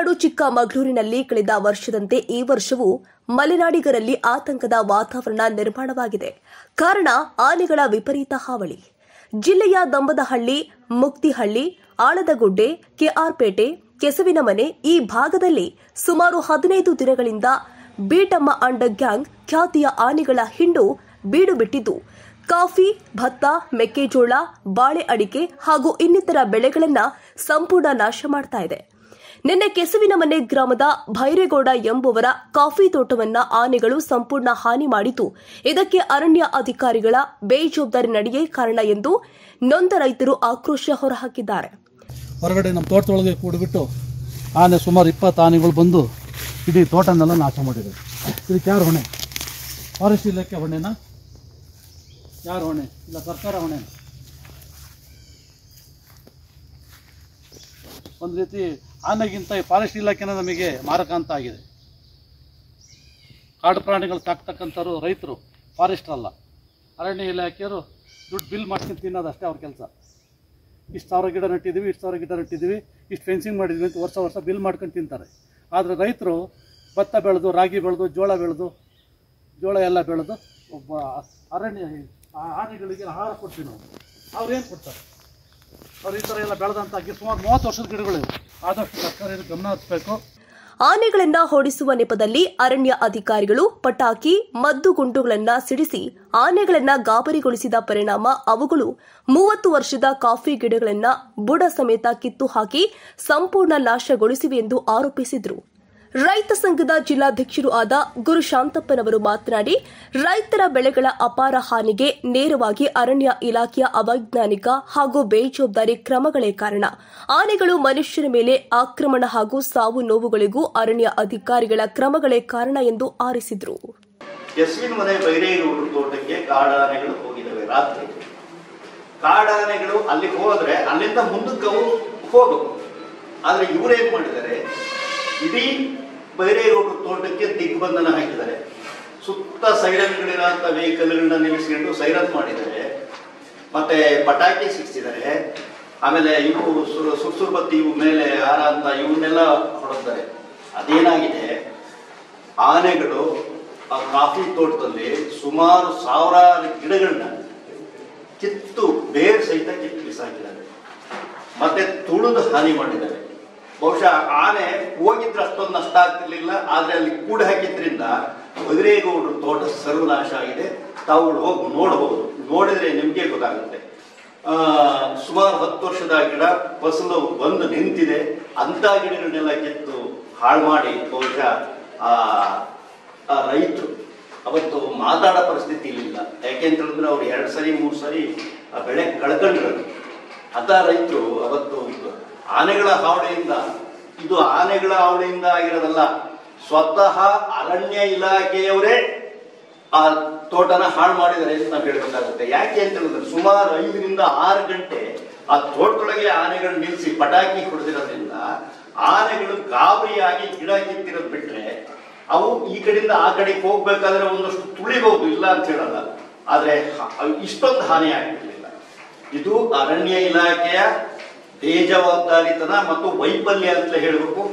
ಮಲೆನಾಡು ಚಿಕ್ಕಮಗಳೂರಿನಲ್ಲಿ ಕಳೆದ ವರ್ಷದಂತೆ ಈ ವರ್ಷವೂ ಮಲೆನಾಡಿಗರಲ್ಲಿ ಆತಂಕದ ವಾತಾವರಣ ನಿರ್ಮಾಣವಾಗಿದೆ. ಕಾರಣ ಆನೆಗಳ ವಿಪರೀತ ಹಾವಳಿ. ಜಿಲ್ಲೆಯ ದಂಬದಹಳ್ಳಿ, ಮುಕ್ತಿಹಳ್ಳಿ, ಆಳದಗುಡ್ಡೆ, ಕೆಆರ್ಪೇಟೆ, ಕೆಸವಿನಮನೆ ಈ ಭಾಗದಲ್ಲಿ ಸುಮಾರು 15 ದಿನಗಳಿಂದ ಬೀಟಮ್ಮ ಅಂಡ್ ಗ್ಯಾಂಗ್ ಖ್ಯಾತಿಯ ಆನೆಗಳ ಹಿಂಡು ಬೀಡು ಬಿಟ್ಟಿದ್ದು ಕಾಫಿ, ಭತ್ತ, ಮೆಕ್ಕೆಜೋಳ, ಬಾಳೆ ಅಡಿಕೆ ಹಾಗೂ ಇನ್ನಿತರ ಬೆಳೆಗಳನ್ನು ಸಂಪೂರ್ಣ ನಾಶ ಮಾಡ್ತಾ ಇದೆ. ನಿನ್ನೆ ಕೆಸವಿನಮನೆ ಗ್ರಾಮದ ಭೈರೇಗೌಡ ಎಂಬುವರ ಕಾಫಿ ತೋಟವನ್ನ ಆನೆಗಳು ಸಂಪೂರ್ಣ ಹಾನಿ ಮಾಡಿದ್ದು, ಇದಕ್ಕೆ ಅರಣ್ಯ ಅಧಿಕಾರಿಗಳ ಬೇಜವಾಬ್ದಾರಿ ನಡೆಯೇ ಕಾರಣ ಎಂದು ನೊಂದ ರೈತರು ಆಕ್ರೋಶ ಹೊರಹಾಕಿದ್ದಾರೆ. ಹೊರಗಡೆ ನಮ್ಮ ತೋಟದೊಳಗೆ ಕೂಡಿಬಿಟ್ಟು ಆನೆ ಸುಮಾರು 20 ಆನೆಗಳು ಬಂದು ಇಡೀ ತೋಟನೆಲ್ಲ ನಾಶ ಮಾಡಿದೆ. ಇದಕ್ಕೆ ಯಾರು ಹೊಣೆ? ಫಾರೆಸ್ಟ್ ಇಲಾಖೆ ಹೊಣೆನಾ? ಯಾರು ಹೊಣೆ? ಇಲ್ಲ ಸರ್ಕಾರ ಹೊಣೆ? ಒಂದು ರೀತಿ ಆನೆಗಿಂತ ಈ ಫಾರೆಸ್ಟ್ ಇಲಾಖೆನ ನಮಗೆ ಮಾರಕ ಅಂತ ಆಗಿದೆ. ಕಾಡು ಪ್ರಾಣಿಗಳು ಸಾಕ್ತಕ್ಕಂಥವ್ರು ರೈತರು, ಫಾರೆಸ್ಟ್ ಅಲ್ಲ. ಅರಣ್ಯ ಇಲಾಖೆಯವರು ದುಡ್ಡು ಬಿಲ್ ಮಾಡ್ಕೊಂಡು ತಿನ್ನೋದು ಅಷ್ಟೇ ಅವ್ರ ಕೆಲಸ. ಇಷ್ಟು 1000 ಗಿಡ ನೆಟ್ಟಿದ್ದೀವಿ, ಇಷ್ಟು 1000 ಗಿಡ ನೆಟ್ಟಿದ್ದೀವಿ, ಇಷ್ಟು ಫೆನ್ಸಿಂಗ್ ಮಾಡಿದ್ವಿ ಅಂತ ವರ್ಷ ಬಿಲ್ ಮಾಡ್ಕೊಂಡು ತಿಂತಾರೆ. ಆದರೆ ರೈತರು ಭತ್ತ ಬೆಳೆದು, ರಾಗಿ ಬೆಳೆದು, ಜೋಳ ಎಲ್ಲ ಬೆಳೆದು ಒಬ್ಬ ಅರಣ್ಯ ಆನೆಗಳಿಗೆ ಆಹಾರ ಕೊಡ್ತೀವಿ ನಾವು. ಅವ್ರೇನು ಕೊಡ್ತಾರೆ? ಅವ್ರು ಈ ಥರ ಎಲ್ಲ ಬೆಳೆದಂಥ ಸುಮಾರು 30 ವರ್ಷದ ಗಿಡಗಳಿವೆ. ಆದಷ್ಟು ಸರ್ಕಾರ ಗಮನ ಹರಿಸಬೇಕು. ಆನೆಗಳನ್ನ ಓಡಿಸುವ ನೆಪದಲ್ಲಿ ಅರಣ್ಯ ಅಧಿಕಾರಿಗಳು ಪಟಾಕಿ, ಮದ್ದು ಗುಂಡುಗಳನ್ನ ಸಿಡಿಸಿ ಆನೆಗಳನ್ನ ಗಾಬರಿಗೊಳಿಸಿದ ಪರಿಣಾಮ ಅವುಗಳು 30 ವರ್ಷದ ಕಾಫಿ ಗಿಡಗಳನ್ನ ಬುಡ ಸಮೇತ ಕಿತ್ತು ಹಾಕಿ ಸಂಪೂರ್ಣ ನಾಶಗೊಳಿಸಿವೆ ಎಂದು ಆರೋಪಿಸಿದರು. ರೈತ ಸಂಘದ ಜಿಲ್ಲಾಧ್ಯಕ್ಷರೂ ಆದ ಗುರುಶಾಂತಪ್ಪನವರು ಮಾತನಾಡಿ, ರೈತರ ಬೆಳೆಗಳ ಅಪಾರ ಹಾನಿಗೆ ನೇರವಾಗಿ ಅರಣ್ಯ ಇಲಾಖೆಯ ಅವೈಜ್ಞಾನಿಕ ಹಾಗೂ ಬೇಜವಾಬ್ದಾರಿ ಕ್ರಮಗಳೇ ಕಾರಣ. ಆನೆಗಳು ಮನುಷ್ಯರ ಮೇಲೆ ಆಕ್ರಮಣ ಹಾಗೂ ಸಾವು ನೋವುಗಳಿಗೂ ಅರಣ್ಯ ಅಧಿಕಾರಿಗಳ ಕ್ರಮಗಳೇ ಕಾರಣ ಎಂದು ಆರಿಸಿದರು. ಕೆಸವಿನಮನೆ ಭೈರೇಗೌಡರ ತೋಟಕ್ಕೆ ಕಾಡಾನೆಗಳು ಹೋಗಿದ್ದಾವೆ. ರಾತ್ರಿ ಕಾಡಾನೆಗಳು ಅಲ್ಲಿ ಹೋದ್ರೆ ಅಲ್ಲಿಂದ ಮುಂದಕ್ಕೆ ಅವು ಹೋಗವು. ಆದ್ರೆ ಇವರೇನ್ ಮಾಡಿದ್ದಾರೆ, ಇಡೀ ಭೈರೇಗೌಡರ ತೋಟಕ್ಕೆ ದಿಗ್ಬಂಧನ ಹಾಕಿದ್ದಾರೆ. ಸುತ್ತ ಸೈರನ್ಗಳಿರೋಂಥ ವೆಹಿಕಲ್ಗಳನ್ನ ನಿಲ್ಲಿಸ್ಕೊಂಡು ಸೈರನ್ ಮಾಡಿದ್ದಾರೆ. ಮತ್ತೆ ಪಟಾಕಿ ಸಿಕ್ಕಿಸಿದ್ದಾರೆ. ಆಮೇಲೆ ಇವು ಸುರ್ಸುರ್ ಬತ್ತಿ ಇವು ಮೇಲೆ ಹಾರ ಅಂತ ಇವನ್ನೆಲ್ಲ ಹೊಡೆದ್ದಾರೆ. ಅದೇನಾಗಿದೆ, ಆನೆಗಳು ಆ ಕಾಫಿ ತೋಟದಲ್ಲಿ ಸುಮಾರು 1000 ಗಿಡಗಳನ್ನ ಕಿತ್ತು ಬೇರ್ ಸಹಿತ ಕಿತ್ತು ಬಿಸಾಕಿದ್ದಾರೆ. ಮತ್ತೆ ತುಳಿದು ಹಾನಿ ಮಾಡಿದ್ದಾರೆ. ಬಹುಶಃ ಆನೆ ಹೋಗಿದ್ರೆ ಅಷ್ಟೊಂದು ನಷ್ಟ ಆಗ್ತಿರ್ಲಿಲ್ಲ. ಆದ್ರೆ ಅಲ್ಲಿ ಕೂಡ ಹಾಕಿದ್ರಿಂದ ಭೈರೇಗೌಡರ ತೋಟ ಸರ್ವನಾಶ ಆಗಿದೆ. ತಾವು ಹೋಗಿ ನೋಡಬಹುದು, ನೋಡಿದ್ರೆ ನಿಮ್ಗೆ ಗೊತ್ತಾಗುತ್ತೆ. ಸುಮಾರು 10 ವರ್ಷದ ಗಿಡ ಫಸಲು ಬಂದು ನಿಂತಿದೆ. ಅಂತ ಗಿಡಗಳನ್ನೆಲ್ಲ ಕಿತ್ತು ಹಾಳು ಮಾಡಿ ಬಹುಶಃ ಆ ರೈತರು ಅವತ್ತು ಮಾತಾಡೋ ಪರಿಸ್ಥಿತಿ ಇಲ್ಲ. ಯಾಕೆಂತ ಹೇಳಿದ್ರೆ ಅವ್ರು 2 ಸರಿ 3 ಸರಿ ಆ ಬೆಳೆ ಕಳ್ಕೊಂಡ್ರು. ಅಂತ ರೈತರು ಅವತ್ತು ಆನೆಗಳ ಹಾವಳಿಯಿಂದ, ಇದು ಆನೆಗಳ ಹಾವಳಿಯಿಂದ ಆಗಿರೋದಲ್ಲ, ಸ್ವತಃ ಅರಣ್ಯ ಇಲಾಖೆಯವರೇ ಆ ತೋಟನ ಹಾಳು ಮಾಡಿದ್ದಾರೆ ಅಂತ ನಾವು ಹೇಳ್ಬೇಕಾಗುತ್ತೆ. ಯಾಕೆ ಅಂತ ಹೇಳಿದ್ರೆ ಸುಮಾರು 5 ರಿಂದ 6 ಗಂಟೆ ಆ ತೋಟದೊಳಗೆ ಆನೆಗಳು ನಿಲ್ಲಿಸಿ ಪಟಾಕಿ ಹೊಡೆದಿರೋದ್ರಿಂದ ಆನೆಗಳು ಗಾಬರಿಯಾಗಿ ಗಿಡ ಕಿತ್ತಿರೋದು ಬಿಟ್ರೆ ಅವು ಈ ಕಡೆಯಿಂದ ಆ ಕಡೆಗೆ ಹೋಗ್ಬೇಕಾದ್ರೆ ಒಂದಷ್ಟು ತುಳಿಬಹುದು, ಇಲ್ಲ ಅಂತ ಹೇಳಲ್ಲ. ಆದ್ರೆ ಇಷ್ಟೊಂದು ಹಾನಿ ಆಗ್ತಿರ್ಲಿಲ್ಲ. ಇದು ಅರಣ್ಯ ಇಲಾಖೆಯ ಬೇಜವಾಬ್ದಾರಿತನ ಮತ್ತು ವೈಫಲ್ಯ ಅಂತ ಹೇಳಬೇಕು.